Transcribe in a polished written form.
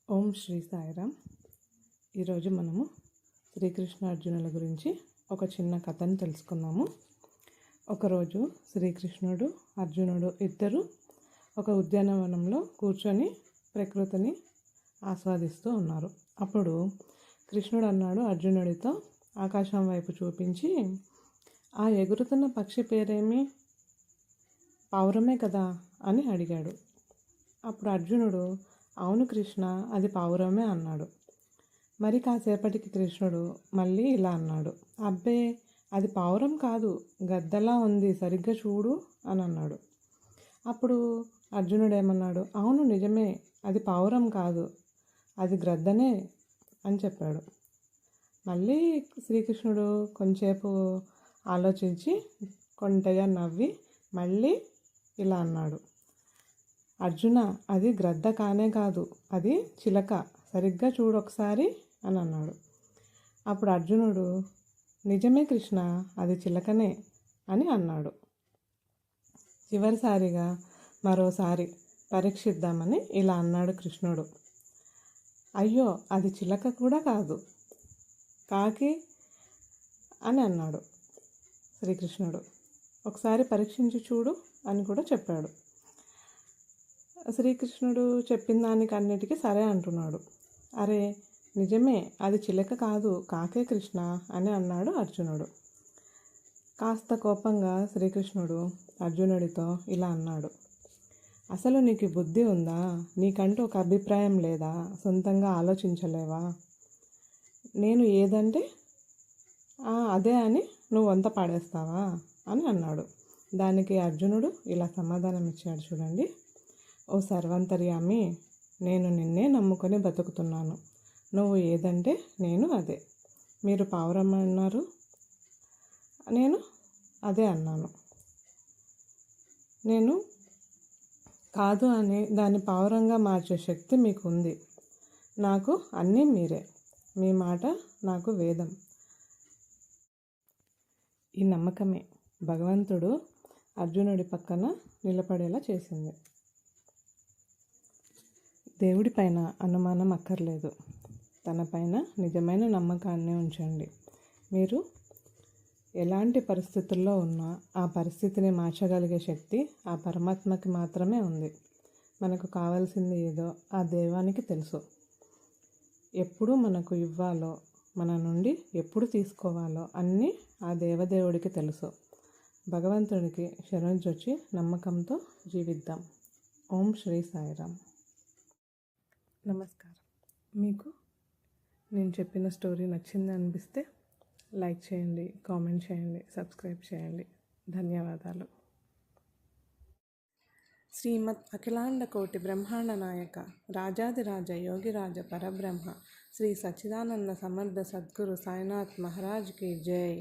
ఓం శ్రీ సాయిరామ్. ఈరోజు మనము శ్రీకృష్ణ అర్జునుల గురించి ఒక చిన్న కథను తెలుసుకుందాము. ఒకరోజు శ్రీకృష్ణుడు అర్జునుడు ఇద్దరు ఒక ఉద్యానవనంలో కూర్చొని ప్రకృతిని ఆస్వాదిస్తూ ఉన్నారు. అప్పుడు కృష్ణుడు అన్నాడు అర్జునుడితో, ఆకాశం వైపు చూపించి, ఆ ఎగురుతున్న పక్షి పేరేమి? పావురమే కదా అని అడిగాడు. అప్పుడు అర్జునుడు, అవును కృష్ణ, అది పావురమే అన్నాడు. మరి కాసేపటికి కృష్ణుడు మళ్ళీ ఇలా అన్నాడు, అబ్బే, అది పావురం కాదు, గద్దలా ఉంది, సరిగ్గా చూడు అని అన్నాడు. అప్పుడు అర్జునుడు ఏమన్నాడు, అవును నిజమే, అది పావురం కాదు, అది గ్రద్దనే అని చెప్పాడు. మళ్ళీ శ్రీకృష్ణుడు కొంచెంసేపు ఆలోచించి కొంటగా నవ్వి మళ్ళీ ఇలా అన్నాడు, అర్జున, అది గ్రద్ద కానే కాదు, అది చిలక, సరిగ్గా చూడు ఒకసారి అని అన్నాడు. అప్పుడు అర్జునుడు, నిజమే కృష్ణ, అది చిలకనే అని అన్నాడు. చివరిసారిగా మరోసారి పరీక్షిద్దామని ఇలా అన్నాడు కృష్ణుడు, అయ్యో, అది చిలక కూడా కాదు, కాకి అని అన్నాడు శ్రీకృష్ణుడు. ఒకసారి పరీక్షించి చూడు అని కూడా చెప్పాడు. శ్రీకృష్ణుడు చెప్పిన దానికి అన్నిటికీ సరే అంటున్నాడు. అరే నిజమే, అది చిలక కాదు, కాకే కృష్ణ అని అన్నాడు అర్జునుడు. కాస్త కోపంగా శ్రీకృష్ణుడు అర్జునుడితో ఇలా అన్నాడు, అసలు నీకు బుద్ధి ఉందా? నీకంటూ ఒక అభిప్రాయం లేదా? సొంతంగా ఆలోచించలేవా? నేను ఏదంటే అదే అని నువ్వు వంత పాడేస్తావా అని అన్నాడు. దానికి అర్జునుడు ఇలా సమాధానం ఇచ్చాడు, చూడండి. ఓ సర్వాంతర్యామి, నేను నిన్నే నమ్ముకొని బతుకుతున్నాను. నువ్వు ఏదంటే నేను అదే. మీరు పావురం అన్నారు, నేను అదే అన్నాను. నేను కాదు అని దాన్ని పావురంగా మార్చే శక్తి మీకు ఉంది. నాకు అన్నీ మీరే. మీ మాట నాకు వేదం. ఈ నమ్మకమే భగవంతుడు అర్జునుడి పక్కన నిలబడేలా చేసింది. దేవుడి పైన అనుమానం అక్కర్లేదు, తన పైన నిజమైన నమ్మకాన్ని ఉంచండి. మీరు ఎలాంటి పరిస్థితుల్లో ఉన్నా ఆ పరిస్థితిని మార్చగలిగే శక్తి ఆ పరమాత్మకి మాత్రమే ఉంది. మనకు కావాల్సింది ఏదో ఆ దైవానికి తెలుసు. ఎప్పుడు మనకు ఇవ్వాలో, మన నుండి ఎప్పుడు తీసుకోవాలో అన్నీ ఆ దేవదేవుడికి తెలుసు. భగవంతుడికి శరణొచ్చి నమ్మకంతో జీవిద్దాం. ఓం శ్రీ సాయిరామ్. నమస్కారం. మీకు నేను చెప్పిన స్టోరీ నచ్చింది అనిపిస్తే లైక్ చేయండి, కామెంట్ చేయండి, సబ్స్క్రైబ్ చేయండి. ధన్యవాదాలు. శ్రీమద్ అఖిలాండ కోటి బ్రహ్మాండ నాయక రాజాదిరాజ యోగిరాజ పరబ్రహ్మ శ్రీ సచ్చిదానంద సమర్థ సద్గురు సాయినాథ్ మహారాజ్ కి జై.